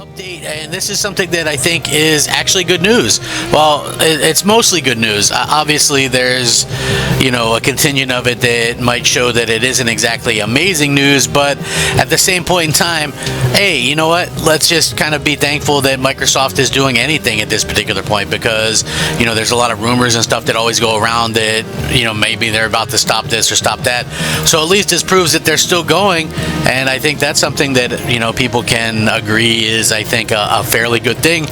update, and this is something that I think is actually good news. Well, it's mostly good news. Obviously, there's, a contingent of it that might show that it isn't exactly amazing news, but at the same point in time, hey, you know what? Let's just kind of be thankful that Microsoft is doing anything at this particular point, because, there's a lot of rumors and stuff that always go around that, maybe they're about to stop this or stop that. So at least this proves that they're still going, and I think that's something that, people can agree is, I think, a fairly good thing.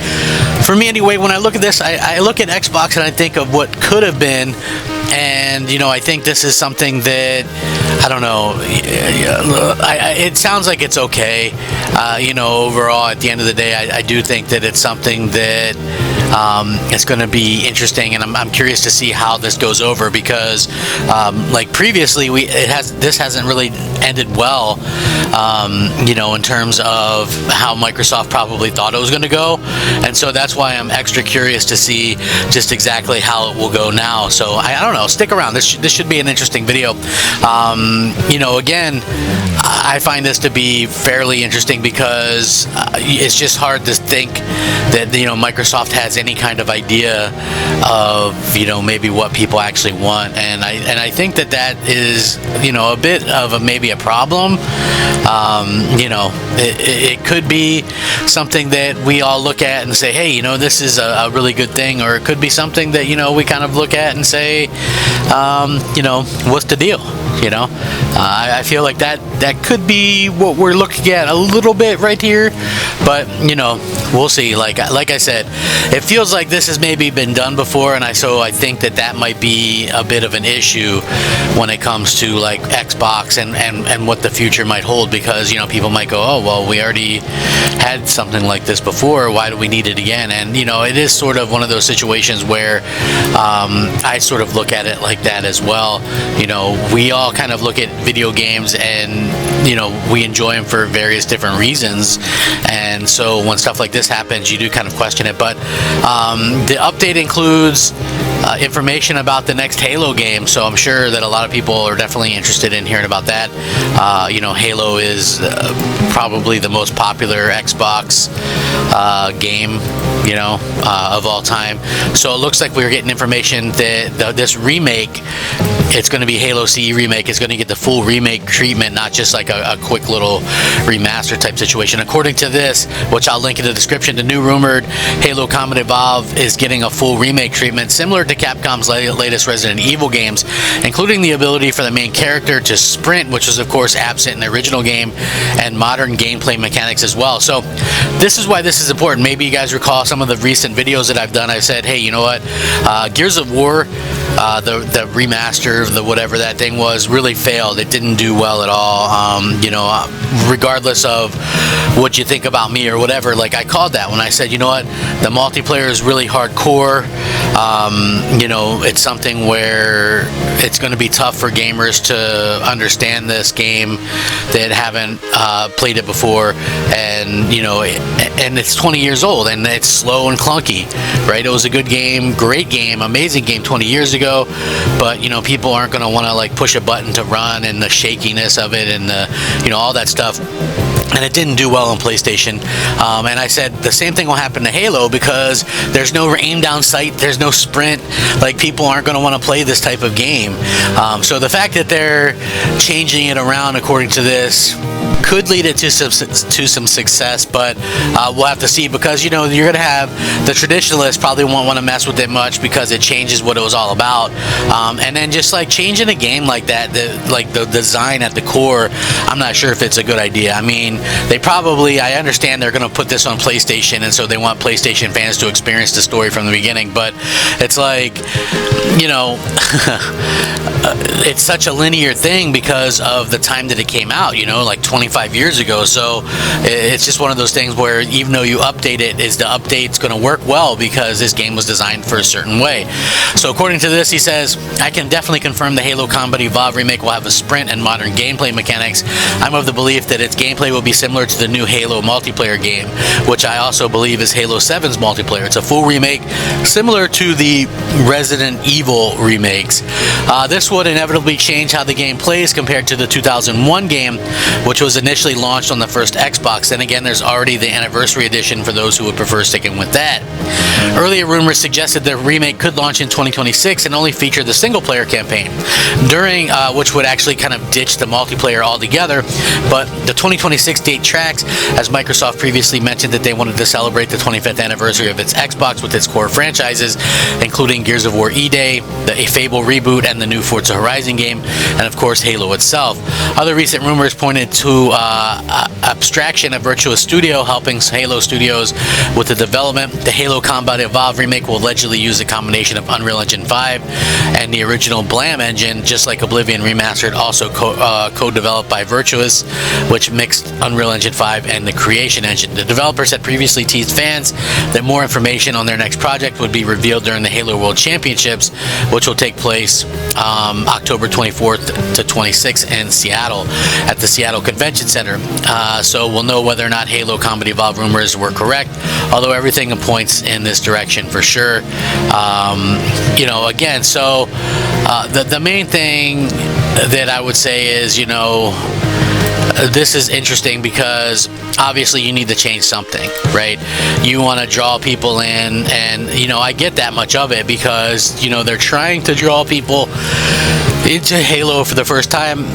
For me anyway, when I look at this, I look at Xbox and I think of what could have been, and I think this is something that, I don't know, it sounds like it's okay. Overall, at the end of the day, I do think that it's something that it's going to be interesting, and I'm curious to see how this goes over, because like previously, this hasn't really ended well, in terms of how Microsoft probably thought it was going to go, and so that's why I'm extra curious to see just exactly how it will go now. So I don't know, stick around. This should be an interesting video. Again, I find this to be fairly interesting because it's just hard to think that Microsoft has any kind of idea of maybe what people actually want, and I think that is a bit of maybe a problem. It could be something that we all look at and say, hey, this is a really good thing, or it could be something that we kind of look at and say, what's the deal? I feel like that could be what we're looking at a little bit right here, but we'll see. Like I said, it feels like this has maybe been done before, and so I think that might be a bit of an issue when it comes to like Xbox and what the future might hold, because people might go, oh well, we already had something like this before, why do we need it again? And it is sort of one of those situations where I sort of look at it like that as well. We all kind of look at video games and we enjoy them for various different reasons, and so when stuff like this happens, you do kind of question it. But the update includes information about the next Halo game, so I'm sure that a lot of people are definitely interested in hearing about that. Halo is probably the most popular Xbox game of all time, so it looks like we're getting information that this remake, it's going to be Halo CE Remake, is going to get the full remake treatment, not just like a quick little remaster type situation. According to this, which I'll link in the description, the new rumored Halo Combat Evolve is getting a full remake treatment similar to Capcom's latest Resident Evil games, including the ability for the main character to sprint, which was of course absent in the original game, and modern gameplay mechanics as well. So this is why this is important. Maybe you guys recall some of the recent videos that I've done. I've said, hey, you know what, Gears of War, the remaster, the whatever that thing was, really failed. It didn't do well at all. Regardless of what you think about me or whatever, like I called that when I said, you know what, the multiplayer is really hardcore. It's something where it's going to be tough for gamers to understand this game that haven't played it before, and and it's 20 years old and it's slow and clunky, right? It was a good game, great game, amazing game 20 years ago, but people aren't going to want to like push a button to run, and the shakiness of it, and the all that stuff. And it didn't do well on PlayStation. And I said the same thing will happen to Halo, because there's no aim down sight, there's no sprint. Like, people aren't going to want to play this type of game. So the fact that they're changing it around according to this could lead it to some success, but we'll have to see, because you're going to have the traditionalists probably won't want to mess with it much because it changes what it was all about. And then just like changing a game like that, like the design at the core, I'm not sure if it's a good idea. I mean, I understand they're going to put this on PlayStation, and so they want PlayStation fans to experience the story from the beginning, but it's like, it's such a linear thing because of the time that it came out, like 25 years ago. So it's just one of those things where even though you update it, is the update's going to work well because this game was designed for a certain way. So according to this, he says, I can definitely confirm the Halo Combat Evolve remake will have a sprint and modern gameplay mechanics. I'm of the belief that its gameplay will be similar to the new Halo multiplayer game, which I also believe is Halo 7's multiplayer. It's a full remake similar to the Resident Evil remakes. This this would inevitably change how the game plays compared to the 2001 game, which was initially launched on the first Xbox. Then again, there's already the Anniversary Edition for those who would prefer sticking with that. Earlier rumors suggested the remake could launch in 2026 and only feature the single-player campaign, during which would actually kind of ditch the multiplayer altogether. But the 2026 date tracks, as Microsoft previously mentioned that they wanted to celebrate the 25th anniversary of its Xbox with its core franchises, including Gears of War E-Day, the Fable reboot, and the new Forza Horizon game, and of course Halo itself. Other recent rumors pointed to abstraction of Virtuous Studio helping Halo Studios with the development. The Halo Combat Evolved remake will allegedly use a combination of Unreal Engine 5 and the original Blam engine, just like Oblivion Remastered, also co-developed by Virtuous, which mixed Unreal Engine 5 and the Creation Engine. The developers had previously teased fans that more information on their next project would be revealed during the Halo World Championships, which will take place October 24th to 26th in Seattle at the Seattle Convention Center. So we'll know whether or not Halo Combat Evolved rumors were correct, although everything points in this direction for sure. Again, so the main thing that I would say is, this is interesting because obviously you need to change something, right? You want to draw people in, and I get that much of it because they're trying to draw people into Halo for the first time.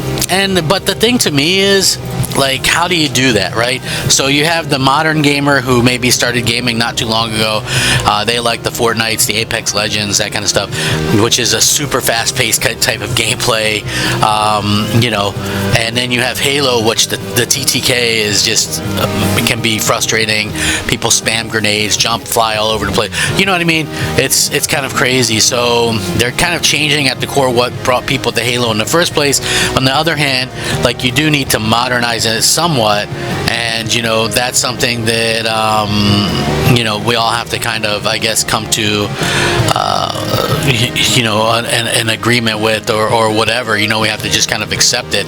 But the thing to me is, like, how do you do that, right? So you have the modern gamer who maybe started gaming not too long ago. They like the Fortnites, the Apex Legends, that kind of stuff, which is a super fast-paced type of gameplay, and then you have Halo, which the TTK is just can be frustrating. People spam grenades, jump, fly all over the place. You know what I mean? It's kind of crazy. So they're kind of changing at the core what brought people to Halo in the first place. On the other hand, like, you do need to modernize it somewhat, and that's something that we all have to kind of, I guess, come to an agreement with, or whatever. We have to just kind of accept it.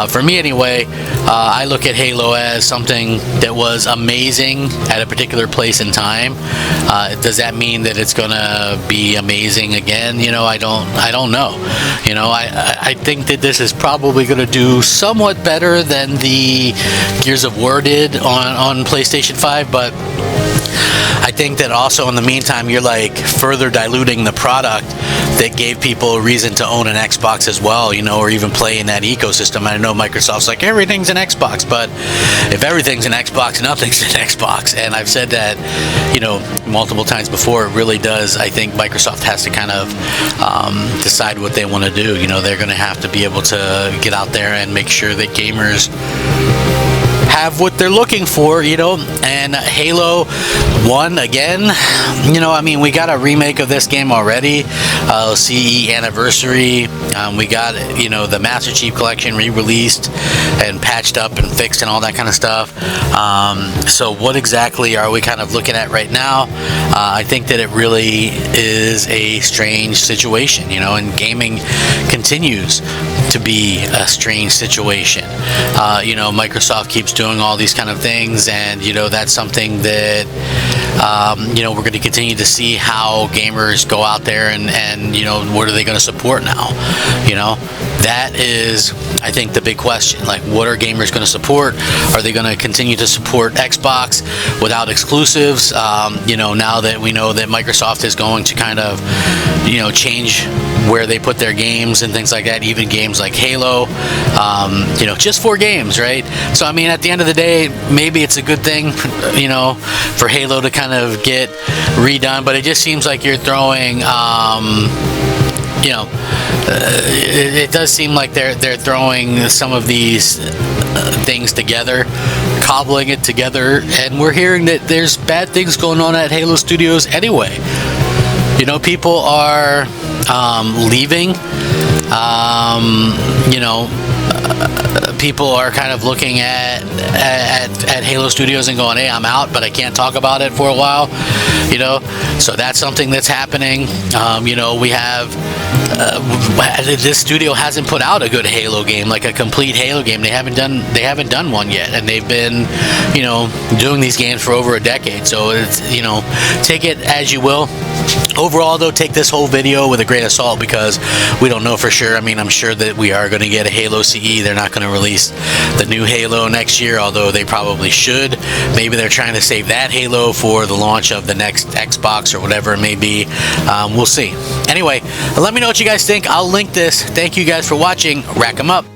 For me anyway, I look at Halo as something that was amazing at a particular place in time. Does that mean that it's gonna be amazing again? I don't know. I think that this is probably gonna do somewhat better than the Gears of War did on PlayStation 5, but I think that also in the meantime you're like further diluting the product that gave people a reason to own an Xbox as well, or even play in that ecosystem. I know Microsoft's like, everything's an Xbox, but if everything's an Xbox, nothing's an Xbox. And I've said that multiple times before. It really does. I think Microsoft has to kind of decide what they want to do. They're going to have to be able to get out there and make sure that gamers have what they're looking for, and Halo 1 again, we got a remake of this game already, CE Anniversary. We got, the Master Chief Collection re-released and patched up and fixed and all that kind of stuff. So what exactly are we kind of looking at right now? I think that it really is a strange situation, and gaming continues to be a strange situation. Microsoft keeps doing all these kind of things, and that's something that we're going to continue to see how gamers go out there and what are they going to support now. That is, I think, the big question. Like, what are gamers going to support? Are they going to continue to support Xbox without exclusives? Now that we know that Microsoft is going to kind of change where they put their games and things like that, even games like Halo, just 4 games, right? So at the end of the day, maybe it's a good thing, for Halo to kind of get redone, but it just seems like you're throwing, it does seem like they're throwing some of these things together, cobbling it together, and we're hearing that there's bad things going on at Halo Studios anyway. People are leaving. People are kind of looking at Halo Studios and going, hey, I'm out, but I can't talk about it for a while, so that's something that's happening. We have this studio hasn't put out a good Halo game, like a complete Halo game. They haven't done one yet, and they've been, you know, doing these games for over a decade. So it's, you know, take it as you will. Overall, though, take this whole video with a grain of salt, because we don't know for sure. I mean, I'm sure that we are going to get a Halo CE. They're not going to release the new Halo next year, although they probably should. Maybe they're trying to save that Halo for the launch of the next Xbox or whatever it may be. We'll see. Anyway, let me know what you guys think. I'll link this. Thank you guys for watching. Rack 'em up.